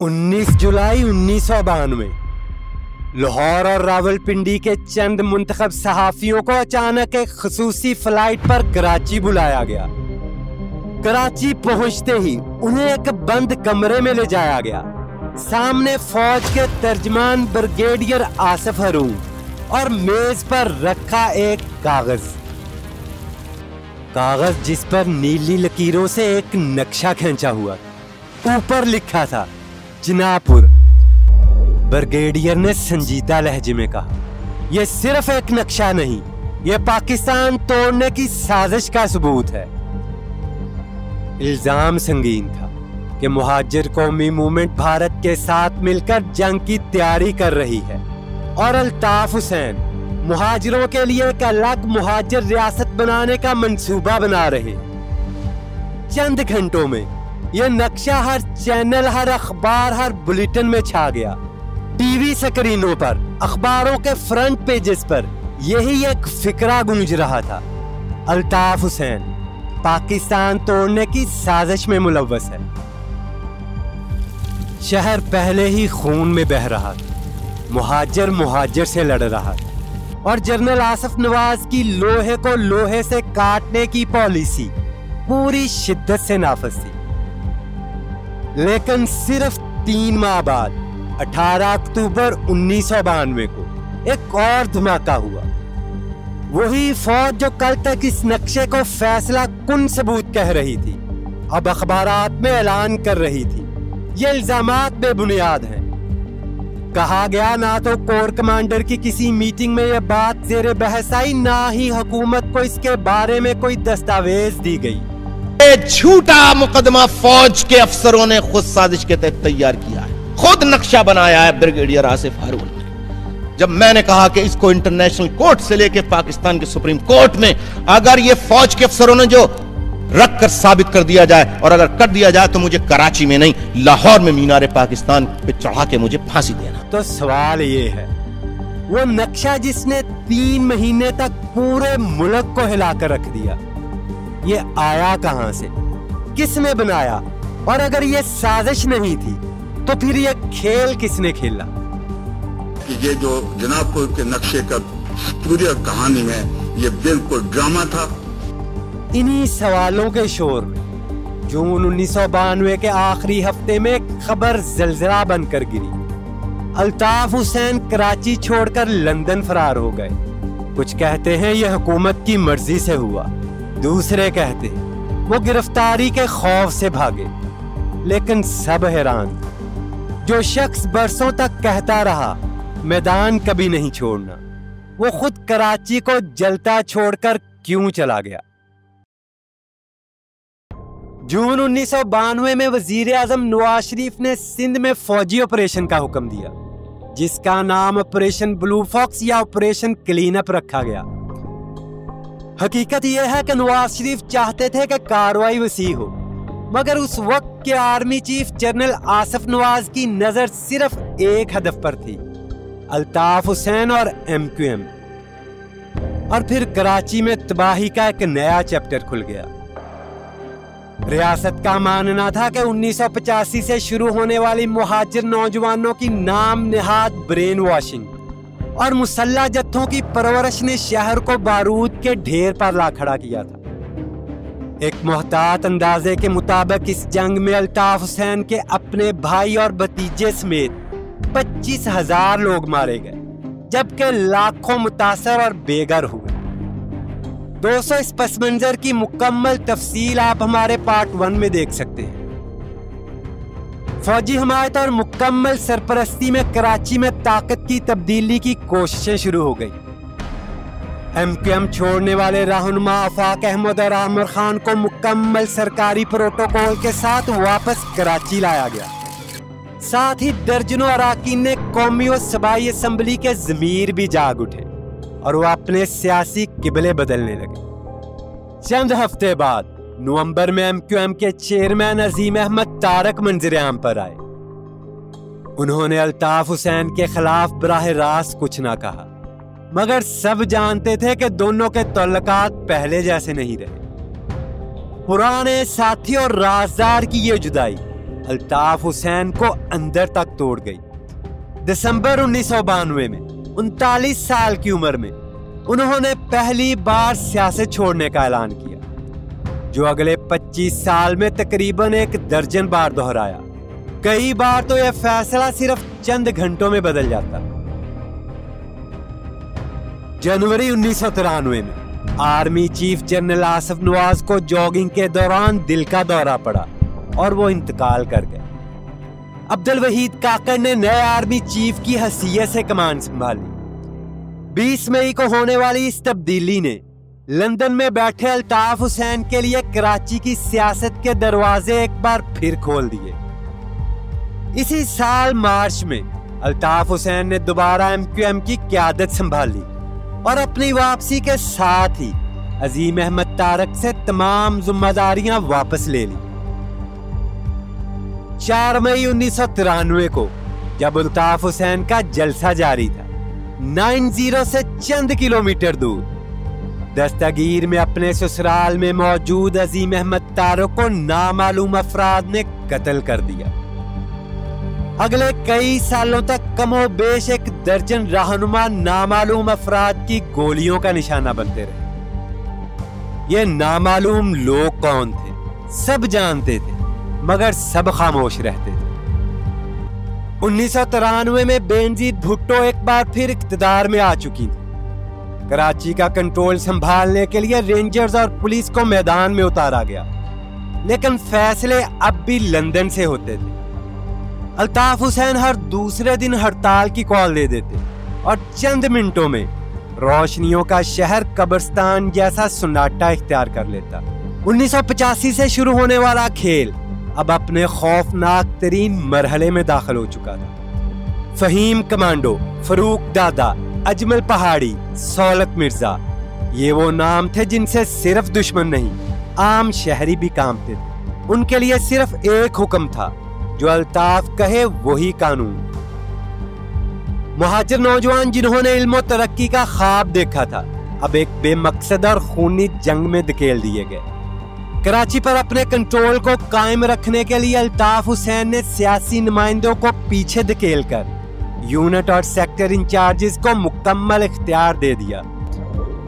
19 जुलाई 1992 लाहौर और रावलपिंडी के चंद मुंतखब सहाफियों को अचानक एक खसूसी फ्लाइट पर कराची बुलाया गया। कराची पहुंचते ही उन्हें एक बंद कमरे में ले जाया गया। सामने फौज के तर्जमान ब्रिगेडियर आसिफ हरूम और मेज पर रखा एक कागज जिस पर नीली लकीरों से एक नक्शा खींचा हुआ। ऊपर लिखा था जिनापुर। ब्रिगेडियर ने संजीदा लहजे में कहा, यह सिर्फ एक नक्शा नहीं, यह पाकिस्तान तोड़ने की साजिश का सबूत है। इल्जाम संगीन था कि मुहाजिर कौमी मूवमेंट भारत के साथ मिलकर जंग की तैयारी कर रही है और अल्ताफ हुसैन मुहाजिरों के लिए एक अलग मुहाजिर रियासत बनाने का मंसूबा बना रहे। चंद घंटों में यह नक्शा हर चैनल, हर अखबार, हर बुलेटिन में छा गया। टीवी स्क्रीनों पर, अखबारों के फ्रंट पेजेस पर यही एक फिक्रा गूंज रहा था, अल्ताफ हुसैन पाकिस्तान तोड़ने की साजिश में मुलव्वस है। शहर पहले ही खून में बह रहा था। मुहाजिर से लड़ रहा था और जनरल आसिफ नवाज की लोहे को लोहे से काटने की पॉलिसी पूरी शिद्दत से नाफिज थी। लेकिन सिर्फ 3 माह बाद 18 अक्टूबर 1992 को एक और धमाका हुआ। वही फौज जो कल तक इस नक्शे को फैसला कुन सबूत कह रही थी, अब अखबारात में ऐलान कर रही थी ये इल्जामात बेबुनियाद हैं। कहा गया ना तो कोर कमांडर की किसी मीटिंग में यह बात ज़ेरे बहस आई, ना ही हुकूमत को इसके बारे में कोई दस्तावेज दी गई। झूठा मुकदमा फौज के अफसरों ने खुद साजिश के तहत तैयार किया है, खुद नक्शा बनाया है ब्रिगेडियर आसिफ हरूम ने। जब मैंने कहा कि इसको इंटरनेशनल कोर्ट से लेके पाकिस्तान के सुप्रीम कोर्ट में अगर ये फौज के अफसरों ने जो रख कर साबित कर दिया जाए और अगर कर दिया जाए तो मुझे कराची में नहीं लाहौर में मीनारे पाकिस्तान पे चढ़ा के मुझे फांसी देना। तो सवाल ये है, वो नक्शा जिसने 3 महीने तक पूरे मुल्क को हिलाकर रख दिया, ये आया कहां से, किसने बनाया? और अगर ये साजिश नहीं थी तो फिर ये खेल किसने खेला? ये जो जनापुर के नक्शे का पूरी कहानी में ये बिल्कुल ड्रामा था। इन्हीं सवालों के शोर में जून 1992 के आखिरी हफ्ते में खबर जलजला बनकर गिरी। अल्ताफ हुसैन कराची छोड़कर लंदन फरार हो गए। कुछ कहते हैं यह हुकूमत की मर्जी से हुआ, दूसरे कहते वो गिरफ्तारी के खौफ से भागे। लेकिन सब हैरान, जो शख्स बरसों तक कहता रहा मैदान कभी नहीं छोड़ना, वो खुद कराची को जलता छोड़कर क्यों चला गया? जून 1992 में वजीर आजम नवाज शरीफ ने सिंध में फौजी ऑपरेशन का हुक्म दिया, जिसका नाम ऑपरेशन ब्लू फॉक्स या ऑपरेशन क्लीन अप रखा गया। हकीकत यह है कि नवाज शरीफ चाहते थे कि कार्रवाई वसी हो, मगर उस वक्त के army chief general Asif Nawaz की नजर सिर्फ एक हदफ पर थी, अल्ताफ हुसैन और MQM। और फिर कराची में तबाही का एक नया चैप्टर खुल गया। रियासत का मानना था कि 1985 से शुरू होने वाली मुहाजिर नौजवानों की नाम निहाद ब्रेन वॉशिंग और मुसल्ला जत्थों की परवरिश ने शहर को बारूद के ढेर पर ला खड़ा किया था। एक मोहतात अंदाजे के मुताबिक इस जंग में अल्ताफ हुसैन के अपने भाई और भतीजे समेत 25,000 लोग मारे गए, जबकि लाखों मुतासर और बेघर हुए। दोस्तों, इस पस मंजर की मुकम्मल तफसील आप हमारे पार्ट 1 में देख सकते हैं। फौजी हमायत और मुकम्मल सरपरस्ती में कराची में ताकत की तब्दीली की कोशिशें शुरू हो गई। MQM छोड़ने वाले रहनुमा आफाक अहमद और आमिर खान को मुकम्मल सरकारी प्रोटोकॉल के साथ वापस कराची लाया गया। साथ ही दर्जनों अराकीन ने कौमी और सूबाई असम्बली के ज़मीर भी जाग उठे और वो अपने सियासी किबले बदलने लगे। चंद हफ्ते बाद नवंबर में MQM के चेयरमैन अजीम अहमद तारक मंजर-ए-आम पर आए। उन्होंने अल्ताफ हुसैन के खिलाफ बराह रास्त कुछ ना कहा, मगर सब जानते थे कि दोनों के तल्लुकात पहले जैसे नहीं रहे। पुराने साथी और राजदार की ये जुदाई अल्ताफ हुसैन को अंदर तक तोड़ गई। दिसंबर 1992 में 39 साल की उम्र में उन्होंने पहली बार सियासत छोड़ने का ऐलान किया, जो अगले 25 साल में तकरीबन 1 दर्जन बार दोहराया। कई बार तो यह फैसला सिर्फ चंद घंटों में बदल जाता। जनवरी 1993 में army chief general Asif Nawaz को जॉगिंग के दौरान दिल का दौरा पड़ा और वो इंतकाल कर गए। अब्दुल वहीद काकड़ ने नए आर्मी चीफ की हैसियत से कमान संभाली। 20 मई को होने वाली इस तब्दीली ने लंदन में बैठे अल्ताफ हुसैन के लिए कराची की सियासत के दरवाजे एक बार फिर खोल दिए। इसी साल मार्च में अल्ताफ हुसैन ने दोबारा MQM की क़यादत संभाली और अपनी वापसी के साथ ही अजीम अहमद तारक से तमाम जिम्मेदारियां वापस ले ली। 4 मई 1993 को जब अल्ताफ हुसैन का जलसा जारी था, 90 से चंद किलोमीटर दूर दस्तगीर में अपने ससुराल में मौजूद अजीम अहमद तारक को नामालूम अफराद ने कत्ल कर दिया। अगले कई सालों तक कमोबेश 1 दर्जन रहनुमा नामालूम अफराद की गोलियों का निशाना बनते रहे। ये नामालूम लोग कौन थे? सब जानते थे, मगर सब खामोश रहते थे। 1993 में बेनजीर भुट्टो एक बार फिर इक्तदार में आ चुकी थी। कराची का कंट्रोल संभालने के लिए रेंजर्स और पुलिस को मैदान में उतारा गया, लेकिन फैसले अब भी लंदन से होते थे। अल्ताफ हुसैन हर दूसरे दिन हड़ताल की कॉल दे देते और चंद मिनटों में रोशनियों का शहर कब्रिस्तान जैसा सन्नाटा इख्तियार कर लेता। 1985 से शुरू होने वाला खेल अब अपने खौफनाक तरीन मरहले में दाखिल हो चुका था। फहीम कमांडो, फरूक दादा, अजमल पहाड़ी, सौलत मिर्जा, ये वो नाम थे जिनसे सिर्फ दुश्मन नहीं, आम शहरी भी कांपते थे। उनके लिए सिर्फ एक हुक्म था, जो अल्ताफ कहे वही कानून। मुहाजिर नौजवान जिन्होंने इल्म और तरक्की का ख्वाब देखा था, अब एक बेमकसद और खूनी जंग में धकेल दिए गए। कराची पर अपने कंट्रोल को कायम रखने के लिए अल्ताफ हुसैन ने सियासी नुमाइंदों को पीछे धकेलकर यूनिट और सेक्टर इंचार्जेस को मुकम्मल इख्तियार दे दिया।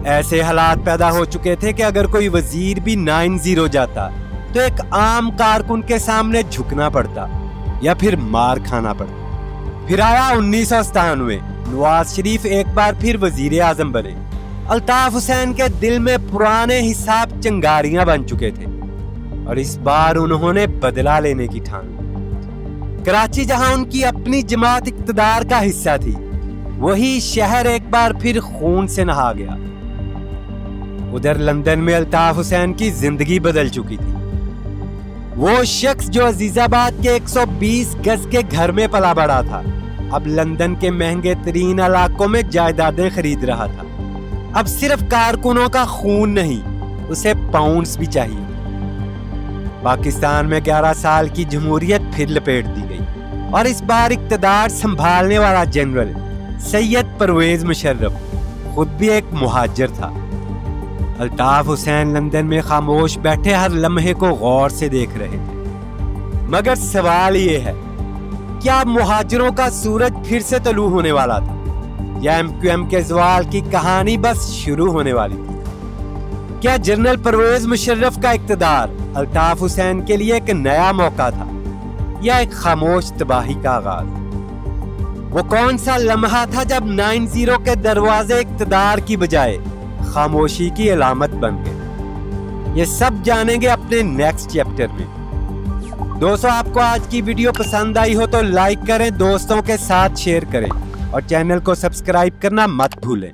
ऐसे हालात पैदा हो चुके थे कि अगर कोई वजीर भी 90 जाता तो एक आम कारकुन के सामने झुकना पड़ता या फिर मार खाना पड़ता। फिर आया 1997, नवाज शरीफ एक बार फिर वजीर आजम बने। अल्ताफ हुसैन के दिल में पुराने हिसाब चिंगारियां बन चुके थे और इस बार उन्होंने बदला लेने की ठान ली। कराची जहां उनकी अपनी जमात इक्तदार का हिस्सा थी, वही शहर एक बार फिर खून से नहा गया। उधर लंदन में अल्ताफ हुसैन की जिंदगी बदल चुकी थी। वो शख्स जो अजीजाबाद के 120 गज के घर में पला बड़ा था, अब लंदन के महंगे तरीन इलाकों में जायदादें खरीद रहा था। अब सिर्फ कारकुनों का खून नहीं, उसे पाउंड्स भी चाहिए। पाकिस्तान में 11 साल की जमहूरियत फिर लपेट दी गई और इस बार इक्तदार संभालने वाला जनरल सैयद परवेज मुशर्रफ खुद भी एक मुहाजिर था। अल्ताफ हुसैन लंदन में खामोश बैठे हर लम्हे को गौर से देख रहे थे। मगर सवाल ये है, क्या मुहाजिरों का सूरज फिर से तलू होने वाला था या MQM के ज़वाल की कहानी बस शुरू होने वाली थी? क्या जनरल परवेज मुशर्रफ का इक्तदार अल्ताफ हुसैन के लिए एक नया मौका था या एक खामोश तबाही का आगाज? वो कौन सा लम्हा था जब 90 के दरवाजे इक्तदार की बजाय खामोशी की अलामत बन गए? ये सब जानेंगे अपने नेक्स्ट चैप्टर में। दोस्तों, आपको आज की वीडियो पसंद आई हो तो लाइक करें, दोस्तों के साथ शेयर करें और चैनल को सब्सक्राइब करना मत भूलें।